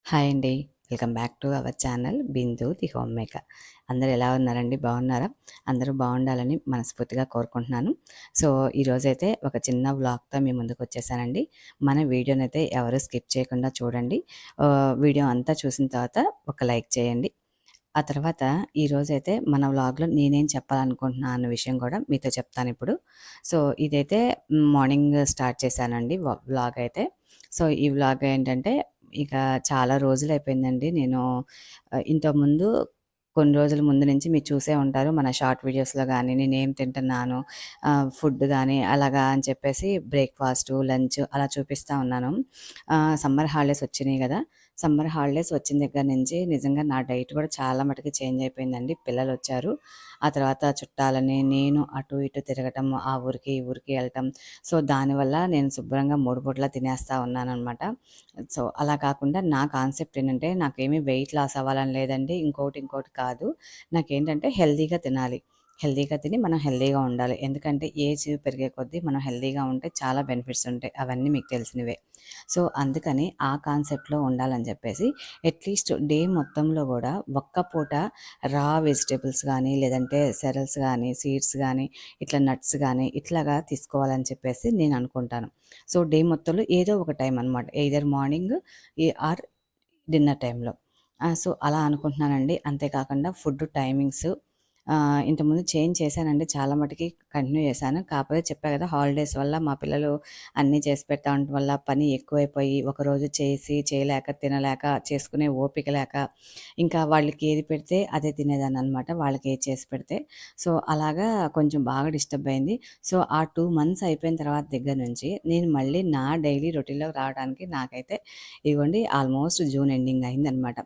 Hi అండి. Welcome back to our channel 'Bindu the home maker'. అందరూ ఎలా ఉన్నారండి? బాగున్నారా? అందరూ బాగుండాలని మనస్ఫూర్తిగా కోరుకుంటున్నాను. సో, ఈరోజైతే ఒక చిన్న వ్లాగ్‌తో మీ ముందుకొచ్చేసానండి. మన వీడియోనైతే ఎవరు స్కిప్ చేయకుండా చూడండి. వీడియో అంతా చూసిన తర్వాత ఒక లైక్ చేయండి. ఆ తర్వాత ఈరోజైతే మన వ్లాగ్‌లో నేనేం చెప్పాలనుకుంటున్నా అన్న విషయం కూడా మీతో చెప్తానిప్పుడు. సో, ఇదైతే మార్నింగ్ స్టార్ట్ చేశానండి వ్లాగ్ అయితే. సో, ఈ వ్లాగ్ ఏంటంటే ఇక చాలా రోజులైపోయిందండి. నేను ఇంతకుముందు కొన్ని రోజుల ముందు నుంచి మీరు చూసే ఉంటారు. మన షార్ట్ వీడియోస్‌లో గానీ, నేనేం తింటున్నాను, ఫుడ్ గానీ అలాగా అని చెప్పేసి బ్రేక్‌ఫాస్టు, లంచ్ అలా చూపిస్తా ఉన్నాను. సమ్మర్ హాలిడేస్ వచ్చినియి గదా! సమ్మర్ హాలిడేస్ వచ్చిన దగ్గర నుంచి నిజంగా నా డైట్ కూడా చాలా మటుకు చేంజ్ అయిపోయిందండి. పిల్లలొచ్చారు. ఆ తర్వాత చుట్టాలని, నేను అటు ఇటు తిరగటం, ఆ ఊరికి, ఈ ఊరికి ఎళ్ళటం. సో, దానివల్ల నేను శుభ్రంగా 3 పూటలా తినేస్తా ఉన్నాననమాట. సో, అలా కాకుండా నా కాన్సెప్ట్ ఏంటంటే నాకేమీ వెయిట్ లాస్ అవ్వాలని లేదండి. ఇంకోటి కాదు. నాకేంటంటే హెల్తీగా తినాలి. హెల్తీగా తిని మనం హెల్తీగా ఉండాలి. ఎందుకంటే ఏజ్ పెరిగే కొద్దీ మనం హెల్తీగా ఉంటే చాలా బెనిఫిట్స్ ఉంటాయి. అవన్నీ మీకు తెలిసినవే. సో, అందుకని ఆ కాన్సెప్ట్‌లో ఉండాలని చెప్పేసి అట్‌లీస్ట్ డే మొత్తంలో గూడా ఒక్క పూట రా వెజిటబుల్స్ గానీ, లేదంటే సెరల్స్ గానీ, సీడ్స్ గానీ, ఇట్లా నట్స్ గానీ, ఇట్లాగా తీసుకోవాలని చెప్పేసి నేను అనుకుంటాను. సో, డే మొత్తంలో ఏదో ఒక టైం అనమాట. ఎయిదర్ మార్నింగ్ ఆర్ డిన్నర్ టైంలో. సో, అలా అనుకుంటున్నానండి. అంతే కాకుండా ఫుడ్ టైమింగ్స్ ఇంతకుముందు చేంజ్ చేశానండి. చాలా మటికి కంటిన్యూ చేశాను. కాకపోతే చెప్పా కదా! హాలిడేస్ వల్ల మా పిల్లలు అన్నీ చేసి పెట్టా ఉండటం వల్ల పని ఎక్కువైపోయి, ఒకరోజు చేసి చేయలేక, తినలేక, చేసుకునే ఓపిక లేక, ఇంకా వాళ్ళకి ఏది పెడితే అదే తినేదాన్ననమాట. వాళ్ళకి ఏది చేసి పెడితే. సో, అలాగా కొంచెం బాగా డిస్టర్బ్ అయింది. సో, ఆ 2 మంత్స్ అయిపోయిన తర్వాత దగ్గర నుంచి నేను మళ్ళీ నా డైలీ రొటీన్‌లోకి రావడానికి నాకైతే ఇదిగోండి ఆల్మోస్ట్ జూన్ ఎండింగ్ అయిందనమాట.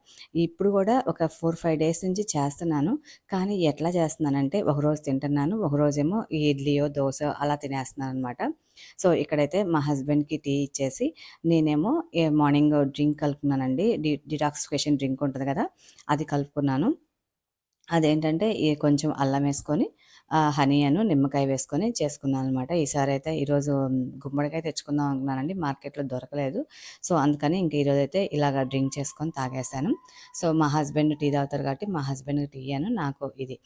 ఇప్పుడు కూడా ఒక 4, 5 డేస్ నుంచి చేస్తున్నాను. కానీ ఎట్లా చేస్తున్నానంటే ఒకరోజు తింటున్నాను. ఒకరోజేమో ఇడ్లీయో, దోసో అలా తినేస్తున్నాననమాట. సో, ఇక్కడైతే మా హస్బెండ్‌కి టీ ఇచ్చేసి నేనేమో మార్నింగ్ డ్రింక్ కలుపుకున్నానండి. డిటాక్సిఫికేషన్ డ్రింక్ ఉంటది కదా! అది కలుపుకున్నాను. అదేంటంటే కొంచెం అల్లం వేసుకొని హనీ నిమ్మకాయ వేసుకొని చేసుకున్నాననమాట. ఈసారైతే ఈరోజు గుమ్మడికాయ తెచ్చుకుందాం అనుకున్నానండి. మార్కెట్‌లో దొరకలేదు. సో, అందుకని ఇంక ఈరోజైతే ఇలాగ డ్రింక్ చేసుకొని తాగేసాను. సో, మా హస్బెండ్ టీ తాగుతారు కాబట్టి మా హస్బెండ్‌కి టీ నాకు ఇది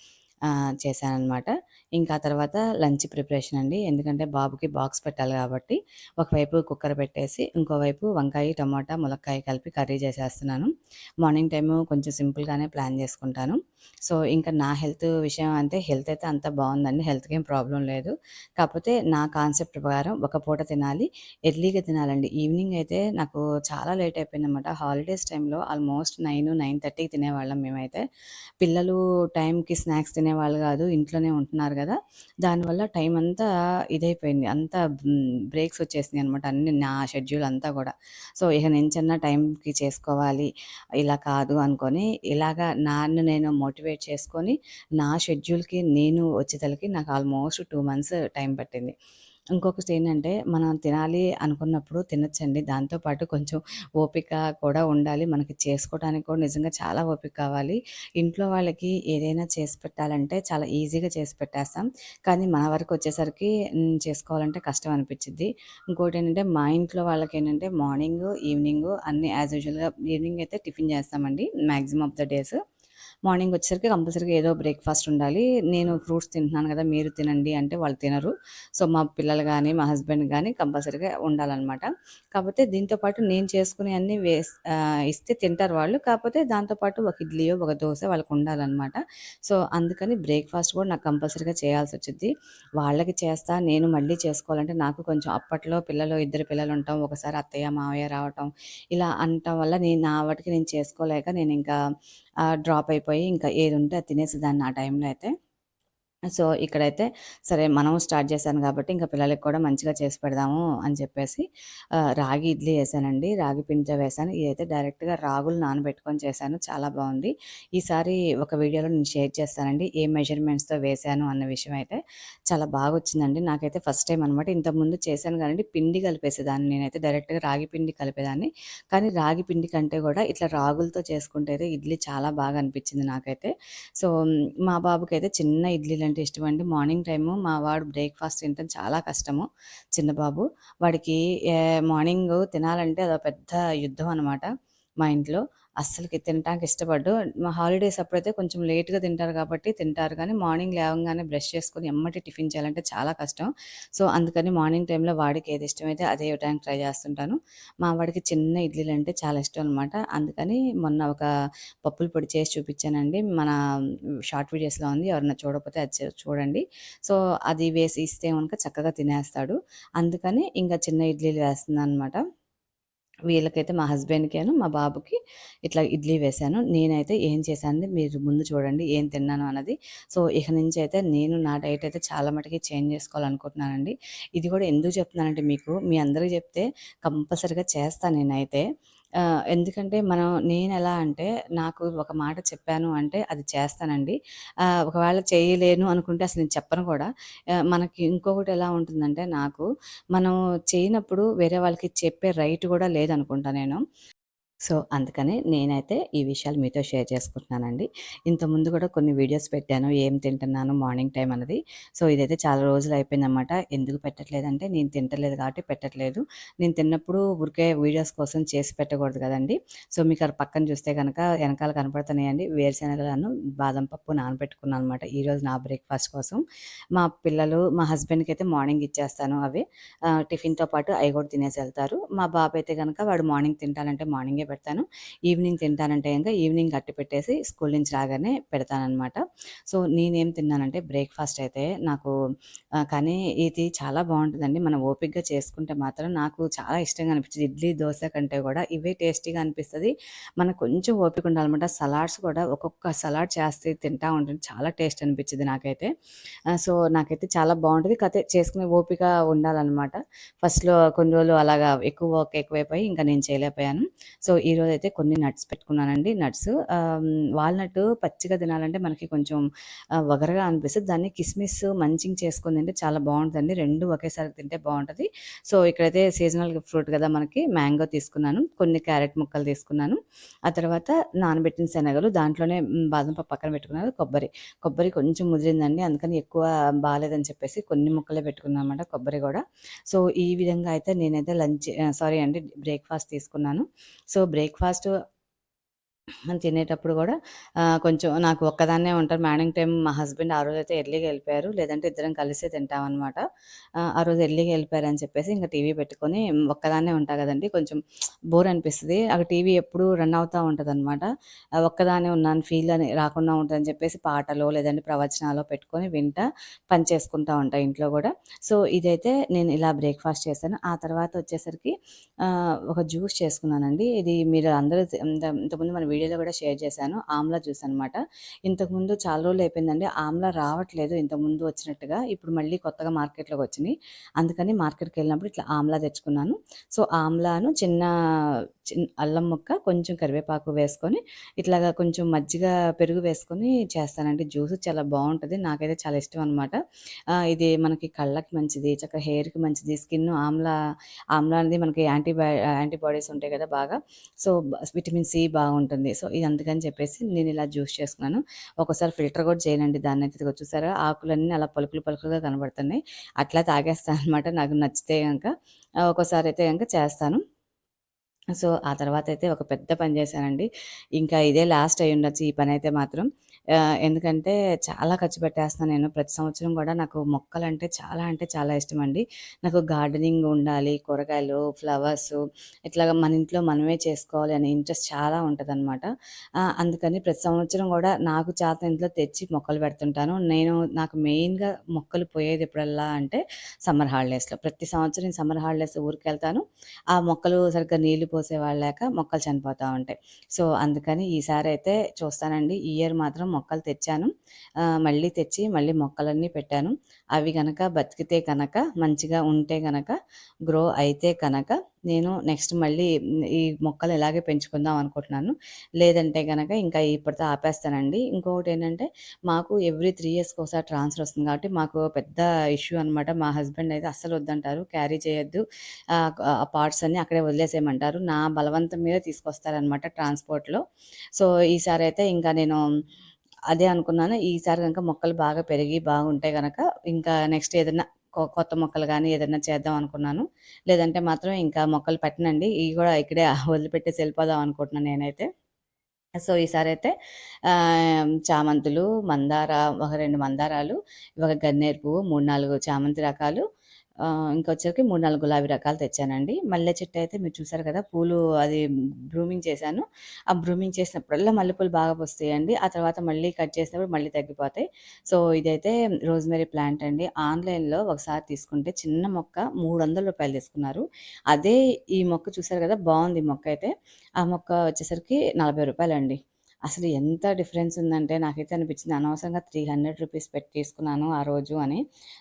చేశాననమాట. ఇంకా తర్వాత లంచ్ ప్రిపరేషన్ అండి. ఎందుకంటే బాబుకి బాక్స్ పెట్టాలి కాబట్టి ఒకవైపు కుక్కర్ పెట్టేసి ఇంకోవైపు వంకాయ, టమాటా, ములక్కాయ కలిపి కర్రీ చేసేస్తున్నాను. మార్నింగ్ టైము కొంచెం సింపుల్‌గానే ప్లాన్ చేసుకుంటాను. సో, ఇంకా నా హెల్త్ విషయం అంటే హెల్త్ అయితే అంతా బావుందండి. హెల్త్‌కి ఏం ప్రాబ్లమ్ లేదు. కాకపోతే నా కాన్సెప్ట్ ప్రకారం ఒక పూట తినాలి. ఎర్లీగా తినాలండి. ఈవినింగ్ అయితే నాకు చాలా లేట్ అయిపోయిందనమాట. హాలిడేస్ టైంలో ఆల్మోస్ట్ 9, 9:30కి తినేవాళ్ళం మేమైతే. పిల్లలు టైంకి స్నాక్స్ తినేవాళ్ళు గాదు. ఇంట్లోనే ఉంటున్నారు గదా! దానివల్ల టైం అంతా ఇదైపోయింది. అంతా బ్రేక్స్ వచ్చేసినాయనమాట. అన్నీ నా షెడ్యూల్ అంతా గూడా. సో, ఇక నుంచన్నా టైంకి చేసుకోవాలి. ఇలా కాదు అనుకోని ఇలాగా నన్ను నేను మోటివేట్ చేసుకొని నా షెడ్యూల్‌కి నేను వచ్చేతలకి నాకు ఆల్మోస్ట్ 2 మంత్స్ టైం పట్టింది. ఇంకొకటి ఏంటంటే మనం తినాలి అనుకున్నప్పుడు తినొచ్చండి. దాంతో పాటు కొంచెం ఓపిక కూడా ఉండాలి. మనకి చేసుకోవడానికి కూడా నిజంగా చాలా ఓపిక కావాలి. ఇంట్లో వాళ్ళకి ఏదైనా చేసి పెట్టాలంటే చాలా ఈజీగా చేసి పెట్టేస్తాం. కానీ మన వరకొచ్చేసరికి చేసుకోవాలంటే కష్టం అనిపిచ్చిద్ది. ఇంకోటేంటంటే మా ఇంట్లో వాళ్ళకేంటంటే మార్నింగు, ఈవినింగు అన్నీ యాజ్ యూజువల్‌గా ఈవినింగ్ అయితే టిఫిన్ చేస్తామండి maximum of the days. Morning వచ్చేసరికి కంపల్సరీగా ఏదో బ్రేక్‌ఫాస్ట్ ఉండాలి. నేను ఫ్రూట్స్ తింటున్నాను కదా! మీరు తినండి అంటే వాళ్ళు తినరు. సో, మా పిల్లలు గాని, మా హస్బెండ్ గాని కంపల్సరీగా ఉండాలనమాట. కాపోతే దీంతో పాటు నేను చేసుకునేయన్నీ ఇస్తే తింటారు వాళ్ళు. కాపోతే దాంతో పాటు ఒక ఇడ్లీయో, ఒక దోస వాళ్ళకుండాలనమాట. సో, అందుకని బ్రేక్‌ఫాస్ట్ కూడా నాకు కంపల్సరీగా చేయాల్సొచ్చిద్ది. వాళ్ళకి చేస్తా, నేను మళ్ళీ చేసుకోవాలంటే నాకు కొంచెం అప్పట్లో ఇద్దరు పిల్లలుంటాం. ఒకసారి అత్తయ్య, మావయ్య రావటం ఇలా అనటం వల్ల నా వాటికి నేను చేసుకోలేక నేనింకా డ్రాప్ అయిపోయి ఇంకా ఏదుంటే అది తినేసేదాన్ని ఆ టైంలో అయితే. సో, ఇక్కడైతే సరే మనం స్టార్ట్ చేశాను కాబట్టి ఇంక పిల్లలకి కూడా మంచిగా చేసి పెడదాము అని చెప్పేసి రాగి ఇడ్లీ ఏసానండి. రాగి పిండితో వేశాను. ఇదైతే డైరెక్ట్‌గా రాగులు నానబెట్టుకొని చేశాను. చాలా బావుంది. ఈసారి ఒక వీడియోలో నేను షేర్ చేస్తానండి. ఏ మెజర్‌మెంట్స్‌తో వేశాను అన్న విషయం అయితే చాలా బాగొచ్చిందండి. నాకైతే ఫస్ట్ టైమ్ అనమాట. ఇంతకుముందు చేశాను గానండి పిండి కలిపేసేదాన్ని నేనైతే డైరెక్ట్‌గా రాగి పిండి కలిపేదాన్ని. కానీ రాగి పిండి కంటే కూడా ఇట్లా రాగులతో చేసుకుంటే అయితే ఇడ్లీ చాలా బాగా అనిపిచ్చింది నాకైతే. సో, మా బాబుకైతే చిన్న ఇడ్లీలంటే ఇష్టమండి. మార్నింగ్ టైము మా వాడు బ్రేక్‌ఫాస్ట్ తినటం చాలా కష్టము. చిన్న బాబు. వాడికి మార్నింగు తినాలంటే అదో పెద్ద యుద్ధం అనమాట. మా ఇంట్లో. అస్సలకి తినటానికి ఇష్టపడడు. మా హాలిడేస్ అప్పుడైతే కొంచెం లేట్‌గా తింటారు కాబట్టి తింటారు గానీ, మార్నింగ్ లేవంగానే బ్రష్ చేసుకొని ఎమ్మటే టిఫిన్ చేయాలంటే చాలా కష్టం. సో, అందుకని మార్నింగ్ టైమ్‌లో వాడికి ఏది ఇష్టమైతే అదే ఇవ్వడానికి ట్రై చేస్తుంటాను. మా వాడికి చిన్న ఇడ్లీలంటే చాలా ఇష్టం అనమాట. అందుకని మొన్న ఒక పప్పుల పొడి చేసి చూపించానండి. మన షార్ట్ వీడియోస్‌లో ఉంది. ఎవరైనా చూడకపోతే అది చూడండి. సో, అది వేసి ఇస్తే గనుక చక్కగా తినేస్తాడు. అందుకని ఇంకా చిన్న ఇడ్లీలు వేస్తున్నాననమాట. వీళ్ళకైతే మా హస్బెండ్‌కేను, మా బాబుకి ఇట్లా ఇడ్లీ వేశాను. నేనైతే ఏం చేశానంటే మీరు ముందు చూడండి ఏం తిన్నాను అన్నది. సో, ఇక నుంచి అయితే నేను నా డైట్ అయితే చాలా మటికి చేంజ్ చేసుకోవాలనుకుంటున్నానండి. ఇది కూడా ఎందుకు చెప్తున్నానంటే మీకు, మీ అందరికి చెప్తే కంపల్సరీగా చేస్తా నేనైతే. ఎందుకంటే నేనెలా అంటే నాకు ఒక మాట చెప్పాను అంటే అది చేస్తానండి. ఒకవేళ చేయలేను అనుకుంటే అసలు నేను చెప్పను కూడా. మనకి ఇంకొకటి ఎలా ఉంటుందంటే నాకు మనం చేయనప్పుడు వేరే వాళ్ళకి చెప్పే రైట్ గూడా లేదనుకుంటా నేను. సో, అందుకని నేనైతే ఈ విషయాలు మీతో షేర్ చేసుకుంటున్నానండి. ఇంతకుముందు కూడా కొన్ని వీడియోస్ పెట్టాను. ఏం తింటున్నాను మార్నింగ్ టైమ్ అన్నది. సో, ఇదైతే చాలా రోజులయిపోయిందనమాట. ఎందుకు పెట్టట్లేదంటే నేను తింటలేదు కాబట్టి పెట్టట్లేదు. నేను తిన్నప్పుడు ఊరికే వీడియోస్ కోసం చేసి పెట్టకూడదు కదండీ! సో, మీకు అక్కడ పక్కన చూస్తే గనక ఎనకాల కనపడుతున్నాయండి వేరుశనగలను, బాదం పప్పు నానబెట్టుకున్నాను అనమాట. ఈరోజు నా బ్రేక్‌ఫాస్ట్ కోసం. మా హస్బెండ్‌కయితే మార్నింగ్ ఇచ్చేస్తాను అవి. టిఫిన్‌తో పాటు అయి కూడా తినేసెళ్తారు. మా బాబయితే గనక వాడు మార్నింగ్ తింటానంటే మార్నింగే పెడతాను. ఈవినింగ్ తింటానంటే గనక ఈవినింగ్ కట్టి పెట్టేసి స్కూల్ నుంచి రాగానే పెడతాననమాట. సో, నేనేం తిన్నానంటే బ్రేక్‌ఫాస్ట్ అయితే నాకు కానీ ఇది చాలా బావుంటదండి. మనం ఓపికగా చేసుకుంటే మాత్రం నాకు చాలా ఇష్టంగా అనిపించింది. ఇడ్లీ, దోస కంటే కూడా ఇవే టేస్టీగా అనిపిస్తది. మనకు కొంచెం ఓపిక ఉండాలనమాట. సలాడ్స్ కూడా ఒక్కొక్క సలాడ్ చేస్తే తింటా ఉంటే చాలా టేస్ట్ అనిపించిద్ది నాకైతే. సో, నాకైతే చాలా బావుంటది. కాతే చేసుకునే ఓపిక ఉండాలనమాట. ఫస్ట్‌లో కొన్ని రోజులు అలాగా ఎక్కువ వర్క్ ఎక్కువైపోయి ఇంకా నేను చేయలేకపోయాను. సో, ఈరోజైతే కొన్ని నట్స్ పెట్టుకున్నానండి. నట్స్ వాల్‌నట్ పచ్చిగా తినాలంటే మనకి కొంచెం వగరుగా అనిపిస్తది. దాన్ని కిస్మిస్ మంచింగ్ చేసుకొని తింటే చాలా బావుంటదండి. 2 ఒకేసారి తింటే బావుంటది. సో, ఇక్కడైతే సీజనల్ ఫ్రూట్ కదా మనకి మ్యాంగో తీసుకున్నాను. కొన్ని క్యారెట్ ముక్కలు తీసుకున్నాను. ఆ తర్వాత నానబెట్టిన శనగలు దాంట్లోనే బాదం పప్పు పక్కన పెట్టుకున్నాను. కొబ్బరి కొంచెం ముదిరిందండి. అందుకని ఎక్కువ బాలేదని చెప్పేసి కొన్ని ముక్కలే పెట్టుకున్నాననమాట కొబ్బరి గూడా. సో, ఈ విధంగా అయితే నేనైతే సారీ అండి బ్రేక్‌ఫాస్ట్ తీసుకున్నాను. సో, బ్రేక్‌ఫాస్ట్ తినేటప్పుడు గూడా కొంచెం నాకు ఒక్కదాన్నే ఉంటాను. మార్నింగ్ టైమ్ మా హస్బెండ్ ఆ రోజైతే ఎర్లీగా ఎళ్ళిపోయారు. లేదంటే ఇద్దరం కలిసే తింటామనమాట. ఆ రోజు ఎర్లీగా ఎళ్ళిపోయారని చెప్పేసి ఇంక టీవీ పెట్టుకొని ఒక్కదాన్నే ఉంటా గదండీ! కొంచెం బోర్ అనిపిస్తది. టీవీ ఎప్పుడూ రన్ అవుతా ఉంటదనమాట. ఒక్కదాన్నే ఉన్నాను ఫీల్ అని రాకుండా ఉంటదని చెప్పేసి పాటలో లేదంటే ప్రవచనాలో పెట్టుకొని వింటా, పని చేసుకుంటా ఉంటా ఇంట్లో గూడా. సో, ఇదైతే నేను ఇలా బ్రేక్‌ఫాస్ట్ చేశాను. ఆ తర్వాత వచ్చేసరికి ఒక జ్యూస్ చేసుకున్నానండి. ఇది మీరు అందరూ ఇంతకుముందు మన వీడియోలో కూడా షేర్ చేశాను. ఆమ్లా జ్యూస్ అనమాట. ఇంతకుముందు చాలా రోజులు అయిపోయిందండి. ఆమ్లా రావట్లేదు ఇంతకుముందు వచ్చినట్టుగా. ఇప్పుడు మళ్ళీ కొత్తగా మార్కెట్‌లోకి వచ్చినియి. అందుకని మార్కెట్‌కెళ్ళినప్పుడు ఇట్లా ఆమ్లా తెచ్చుకున్నాను. సో, ఆమ్లాను అల్లం ముక్క, కొంచెం కరివేపాకు వేసుకొని ఇట్లాగా కొంచెం మజ్జిగ, పెరుగు వేసుకొని చేస్తానండి. జ్యూస్ చాలా బావుంటది. నాకైతే చాలా ఇష్టం అనమాట. ఇది మనకి కళ్ళకి మంచిది, చక్కగా హెయిర్‌కి మంచిది. ఆమ్లా అనేది మనకి యాంటీబాడీస్ ఉంటాయి కదా బాగా. సో, విటమిన్ సి బాగుంటుంది. సో, ఇది అందుకని చెప్పేసి నేను ఇలా జ్యూస్ చేసుకున్నాను. ఒక్కోసారి ఫిల్టర్ కూడా చేయనండి దాన్నయితే. ఇదిగో చూసారా ఆకులన్నీ అలా పలుకులు పలుకులుగా కనబడుతున్నాయి. అట్లా తాగేస్తాననమాట నాకు నచ్చితే గనక. ఒక్కోసారి అయితే గనక చేస్తాను. సో, ఆ తర్వాతయితే ఒక పెద్ద పని చేశానండి. ఇంకా ఇదే లాస్ట్ అయ్యుండొచ్చు ఈ పనైతే మాత్రం. ఎందుకంటే చాలా ఖర్చు పెట్టేస్తున్నాను నేను. ప్రతి సంవత్సరం గూడా నాకు మొక్కలంటే చాలా అంటే చాలా ఇష్టమండి. నాకు గార్డెనింగ్ ఉండాలి, కూరగాయలు, ఫ్లవర్సు ఇట్లాగా మన ఇంట్లో మనమే చేసుకోవాలి అనే ఇంట్రెస్ట్ చాలా ఉంటదనమాట. అందుకని ప్రతి సంవత్సరం గూడా నాకు చేతనైనంతలో తెచ్చి మొక్కలు పెడుతుంటాను. నాకు మెయిన్‌గా మొక్కలు పోయేదెప్పుడల్లా అంటే సమ్మర్ హాలిడేస్‌లో. ప్రతి సంవత్సరం సమ్మర్ హాలిడేస్ ఊరికెళ్తాను. ఆ మొక్కలు సరిగ్గా నీళ్లు పోసేవాళ్ళు లేక మొక్కలు చనిపోతా ఉంటాయి. సో, అందుకని ఈసారైతే చూస్తానండి. ఈ ఇయర్ మాత్రం మొక్కలు తెచ్చాను. మళ్ళీ తెచ్చి మళ్ళీ మొక్కలన్నీ పెట్టాను. అవి గనక బతికితే గనక మంచిగా ఉంటే గనక గ్రో అయితే కనక నేను నెక్స్ట్ మళ్ళీ ఈ మొక్కలు ఇలాగే పెంచుకుందాం అనుకుంటున్నాను. లేదంటే గనక ఇంకా ఇప్పటితో ఆపేస్తానండి. ఇంకొకటేంటంటే మాకు ఎవ్రీ 3 ఇయర్స్‌కి ఒకసారి ట్రాన్స్‌ఫర్ వస్తుంది కాబట్టి మాకు పెద్ద ఇష్యూ అనమాట. మా హస్బెండ్ అయితే అస్సలు వద్దంటారు. క్యారీ చేయొద్దు. ఆ పార్ట్స్ అన్నీ అక్కడే వదిలేసేయమంటారు. నా బలవంతం మీద తీసుకొస్తారనమాట ట్రాన్స్‌పోర్ట్‌లో. సో, ఈసారైతే ఇంకా నేను అదే అనుకున్నాను. ఈసారి గనక మొక్కలు బాగా పెరిగి బాగుంటే గనక ఇంకా నెక్స్ట్ ఏదన్నా కొత్త మొక్కలు గానీ ఏదైనా చేద్దాం అనుకున్నాను. లేదంటే మాత్రం ఇంకా మొక్కలు పెట్టనండి. ఇవి కూడా ఇక్కడే వదిలిపెట్టేసి వెళ్ళిపోదాం అనుకుంటున్నాను నేనైతే. సో, ఈసారైతే చామంతులు, మందార ఒక 2 మందారాలు, ఒక గన్నేరు పువ్వు, 3, 4 చామంతి రకాలు, ఇంకొచ్చేసరికి 3, 4 గులాబీ రకాలు తెచ్చానండి. మల్లె చెట్టు అయితే మీరు చూసారు కదా! పూలు అది బ్రూమింగ్ చేశాను. ఆ బ్రూమింగ్ చేసినప్పుడల్లా మల్లెపూలు బాగా పూస్తాయండి. ఆ తర్వాత మళ్ళీ కట్ చేసినప్పుడు మళ్ళీ తగ్గిపోతాయి. సో, ఇదైతే రోజ్‌మెరీ ప్లాంట్ అండి. ఆన్‌లైన్‌లో ఒకసారి తీసుకుంటే చిన్న మొక్క రూ. 300 తీసుకున్నారు. అదే ఈ మొక్క చూసారు కదా! బావుంది ఈ మొక్కయితే. ఆ మొక్క వచ్చేసరికి రూ. 40 అండి. అసలు ఎంత డిఫరెన్స్ ఉందంటే నాకైతే అనిపించింది అనవసరంగా రూ. 300 పెట్టి తీసుకున్నాను ఆ రోజు అని.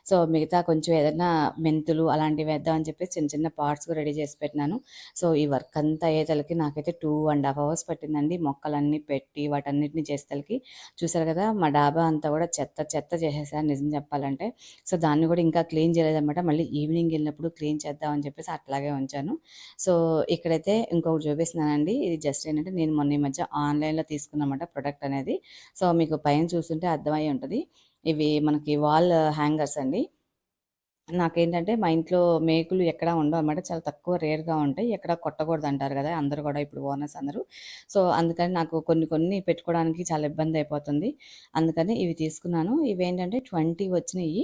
సో, మిగతా కొంచెం ఏదన్నా మెంతులు అలాంటివి వేద్దాం అని చెప్పేసి చిన్న చిన్న పాట్స్ కూడా రెడీ చేసి పెట్టినాను. సో, ఈ వర్క్ అంతా అయ్యేతలకి నాకైతే 2½ అవర్స్ పట్టిందండి. మొక్కలన్నీ పెట్టి వాటన్నిటిని చేసేతలకి. చూసారు కదా! మా డాబా అంతా కూడా చెత్త చెత్త చేసేసాను నిజం చెప్పాలంటే. సో, దాన్ని కూడా ఇంకా క్లీన్ చేయలేదనమాట. మళ్ళీ ఈవినింగ్ ఎళ్ళినప్పుడు క్లీన్ చేద్దాం అని చెప్పేసి అట్లాగే ఉంచాను. సో, ఇక్కడైతే ఇంకొకటి చూపిస్తున్నానండి. ఇది జస్ట్ ఏంటంటే నేను మొన్న ఈ మధ్య ఆన్‌లైన్‌లో తీసుకున్నమాట ప్రొడక్ట్ అనేది. సో, మీకు పైన చూస్తుంటే అర్థమయ్యే ఉంటది. ఇవి మనకి వాల్ హ్యాంగర్స్ అండి. నాకేంటంటే మా ఇంట్లో మేకులు ఎక్కడ ఉండవనమాట. చాలా తక్కువ రేర్‌గా ఉంటాయి. ఎక్కడ కొట్టకూడదంటారు గదా! అందరూ గూడా ఇప్పుడు ఓనర్స్ అందరూ. సో, అందుకని నాకు కొన్ని కొన్ని పెట్టుకోవడానికి చాలా ఇబ్బందయిపోతుంది. అందుకని ఇవి తీసుకున్నాను. ఇవేంటంటే 20 వచ్చినియి.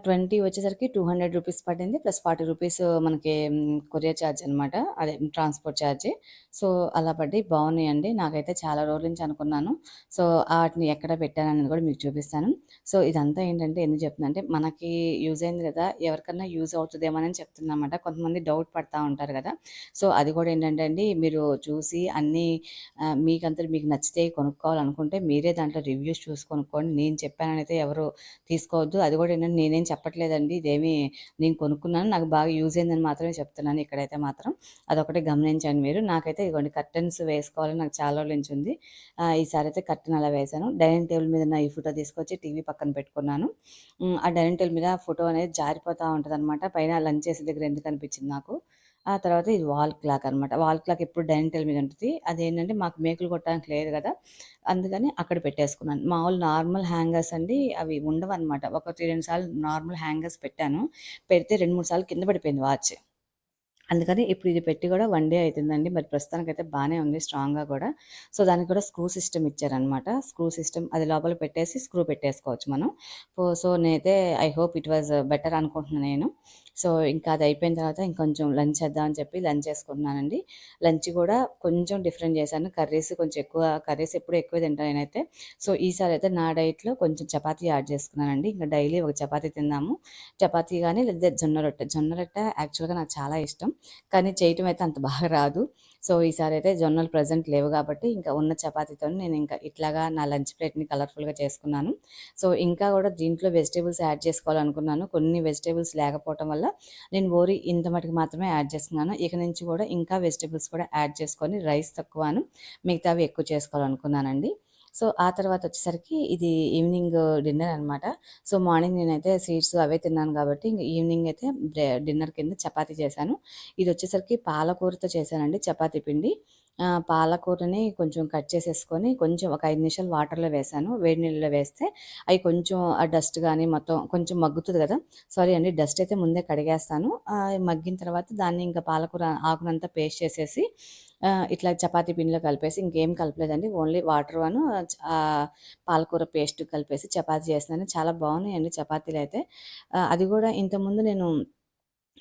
20 వచ్చేసరికి రూ. 200 పడింది. ప్లస్ రూ. 40 మనకి కొరియర్ చార్జ్ అనమాట. అదే ట్రాన్స్‌పోర్ట్ చార్జ్. సో, అలా పడ్డాయి. బావున్నాయండి. నాకైతే చాలా రోజుల నుంచి అనుకున్నాను. సో, ఆటిని ఎక్కడ పెట్టాననేది కూడా మీకు చూపిస్తాను. సో, ఇదంతా ఏంటంటే ఎందుకు చెప్తున్నానంటే మనకి యూజ్ అయింది కదా! ఎవరికన్నా యూజ్ అవుతదేమోనని చెప్తున్నానమాట. కొంతమంది డౌట్ పడతా ఉంటారు కదా! సో, అది కూడా ఏంటంటే అండి మీరు చూసి అన్నీ మీకంతట మీకు నచ్చితే కొనుక్కోవాలనుకుంటే మీరే దాంట్లో రివ్యూస్ చూసి కొనుక్కోండి. నేను చెప్పాననైతే ఎవరు తీసుకోవద్దు. అది కూడా ఏంటంటే నేనేం చెప్పట్లేదండి. ఇదేమి నేను కొనుక్కున్నాను. నాకు బాగా యూజ్ అయిందని మాత్రమే చెప్తున్నాను ఇక్కడైతే మాత్రం. అదొకటి గమనించండి మీరు. నాకైతే ఇదిగోండి కర్టెన్స్ వేసుకోవాలని నాకు చాలా రోజుల నుంచి ఉంది. ఈసారైతే కర్టెన్ అలా వేశాను. డైనింగ్ టేబుల్ మీద నా ఈ ఫోటో తీసుకొచ్చి టీవీ పక్కన పెట్టుకున్నాను. ఆ డైనింగ్ టేబుల్ మీద ఫోటో అనేది జారిపోతా ఉంటదనమాట. పైన లంచ్ చేసే దగ్గర ఎందుకు అనిపించింది నాకు. ఆ తర్వాత ఇది వాల్ క్లాక్ అనమాట. వాల్ క్లాక్ ఎప్పుడు డైనింగ్ టేబుల్ మీద ఉంటది. అదేంటంటే మాకు మేకులు కొట్టడానికి లేదు గదా! అందుకని అక్కడ పెట్టేసుకున్నాను. మామూలు నార్మల్ హ్యాంగర్స్ అండి అవి ఉండవనమాట. ఒకటి 2 సార్లు నార్మల్ హ్యాంగర్స్ పెట్టాను. పెడితే 2, 3 సార్లు కింద పడిపోయింది వాచ్. అందుకని ఇప్పుడు ఇది పెట్టి కూడా 1 డే అయితుందండి. మరి ప్రస్తుతానికైతే బానే ఉంది స్ట్రాంగ్‌గా గూడా. సో, దానికి కూడా స్క్రూ సిస్టమ్ ఇచ్చారనమాట. స్క్రూ సిస్టమ్ అది లోపల పెట్టేసి స్క్రూ పెట్టేసుకోవచ్చు మనం. సో, నేనైతే I hope it was better అనుకుంటున్నా నేను. సో, ఇంకా అది అయిపోయిన తర్వాత ఇంకొంచెం లంచ్ చేద్దాం అని చెప్పి లంచ్ చేసుకుంటున్నానండి. లంచ్ కూడా కొంచెం డిఫరెంట్ చేశాను. కర్రీస్ కొంచెం ఎక్కువ కర్రీస్ ఎప్పుడు ఎక్కువే తింటా నేనైతే. సో, ఈసారైతే నా డైట్‌లో కొంచెం చపాతీ యాడ్ చేసుకున్నానండి. ఇంక డైలీ ఒక చపాతీ తిందాము. చపాతీ గాని లేకపోతే జొన్న రొట్టె. జొన్న రొట్టె యాక్చువల్‌గా నాకు చాలా ఇష్టం. కానీ చేయటం అయితే అంత బాగా రాదు. సో, ఈసారైతే జొన్నలు ప్రెజెంట్ లేవు గాబట్టి, ఇంకా ఉన్న చపాతీతోని నేనింకా ఇట్లాగా నా లంచ్ ప్లేట్‌ని కలర్‌ఫుల్‌గా చేసుకున్నాను. సో, ఇంకా గూడా దీంట్లో వెజిటబుల్స్ యాడ్ చేసుకోవాలనుకున్నాను. కొన్ని వెజిటబుల్స్ లేకపోవటం వల్ల నేను ఓన్లీ ఇంత మటికి మాత్రమే యాడ్ చేసుకున్నాను. ఇక నుంచి గూడా ఇంకా వెజిటబుల్స్ కూడా యాడ్ చేసుకొని రైస్ తక్కువను, మిగతావి ఎక్కువ చేసుకోవాలనుకున్నానండి. సో, ఆ తర్వాతొచ్చేసరికి ఇది ఈవినింగ్ డిన్నర్ అనమాట. సో, మార్నింగ్ నేనైతే స్వీట్స్ అవే తిన్నాను గాబట్టి, ఇంక ఈవినింగ్ అయితే డిన్నర్ కింద చపాతీ చేశాను. ఇదొచ్చేసరికి పాలకూరతో చేశానండి చపాతీ పిండి. పాలకూరని కొంచెం కట్ చేసేసుకొని, కొంచెం ఒక 5 నిమిషాలు వాటర్‌లో వేశాను. వేడి నీళ్ళలో వేస్తే, అయి కొంచెం ఆ డస్ట్ గాని మొత్తం కొంచెం మగ్గుతది గదా! సారీ అండి డస్ట్ అయితే ముందే కడిగేస్తాను. మగ్గిన తర్వాత దాన్ని ఇంకా పాలకూర ఆకునంతా పేస్ట్ చేసేసి, ఇట్లా చపాతీ పిండిలో కలిపేసి ఇంకేం కలపలేదండి. ఓన్లీ వాటర్ పాలకూర పేస్ట్ కలిపేసి చపాతీ చేస్తున్నాను. చాలా బాగున్నాయండి చపాతీలైతే. అది గూడా ఇంతకుముందు నేను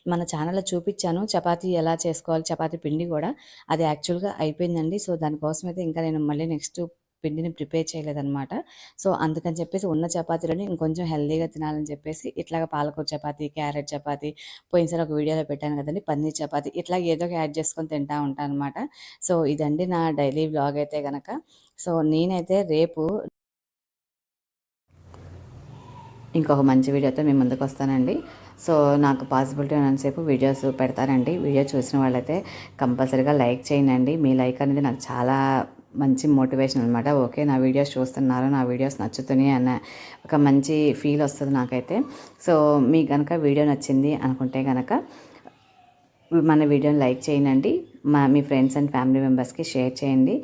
మన ఛానల్‌లో చూపిచ్చాను. చపాతీ ఎలా చేసుకోవాలి, చపాతీ పిండి గూడా. అది యాక్చువల్‌గా అయిపోయిందండి. సో, దానికోసమైతే ఇంకా నేను మళ్ళీ నెక్స్ట్ పిండిని ప్రిపేర్ చేయలేదనమాట. సో, అందుకని చెప్పేసి ఉన్న చపాతీలని ఇంకొంచెం హెల్తీగా తినాలని చెప్పేసి ఇట్లాగ పాలకూర చపాతీ, క్యారెట్ చపాతీ, పోయినసారి ఒక వీడియోలో పెట్టాను కదండీ! పన్నీర్ చపాతీ ఇట్లా ఏదో ఒక యాడ్ చేసుకొని తింటా ఉంటాననమాట. సో, ఇదండి నా డైలీ వ్లాగ్ అయితే గనక. సో, నేనైతే రేపు ఇంకొక మంచి వీడియోతో మీ ముందుకొస్తానండి. సో, నాకు పాసిబిలిటీ ఉన్నంతసేపు వీడియోస్ పెడతానండి. వీడియో చూసిన వాళ్ళైతే కంపల్సరీగా లైక్ చేయండి. మీ లైక్ అనేది నాకు చాలా మంచి మోటివేషన్ అనమాట. ఓకే నా వీడియోస్ చూస్తున్నారు, నా వీడియోస్ నచ్చుతున్నాయి అన్న ఒక మంచి ఫీల్ వస్తది నాకైతే. సో, మీకు గనక వీడియో నచ్చింది అనుకుంటే గనక మన వీడియోని లైక్ చేయండి, మీ ఫ్రెండ్స్ అండ్ ఫ్యామిలీ మెంబర్స్కి షేర్ చేయండి.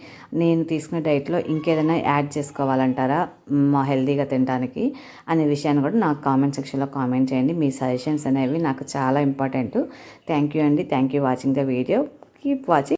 నేను తీసుకున్న డైట్లో ఇంకేదైనా యాడ్ చేసుకోవాలంటారా హెల్తీగా తినడానికి అనే విషయాన్ని కూడా నాకు కామెంట్ సెక్షన్లో కామెంట్ చేయండి. మీ సజెషన్స్ అనేవి నాకు చాలా ఇంపార్టెంట్. థ్యాంక్ యూ అండి. Thank you watching the video. Keep watching.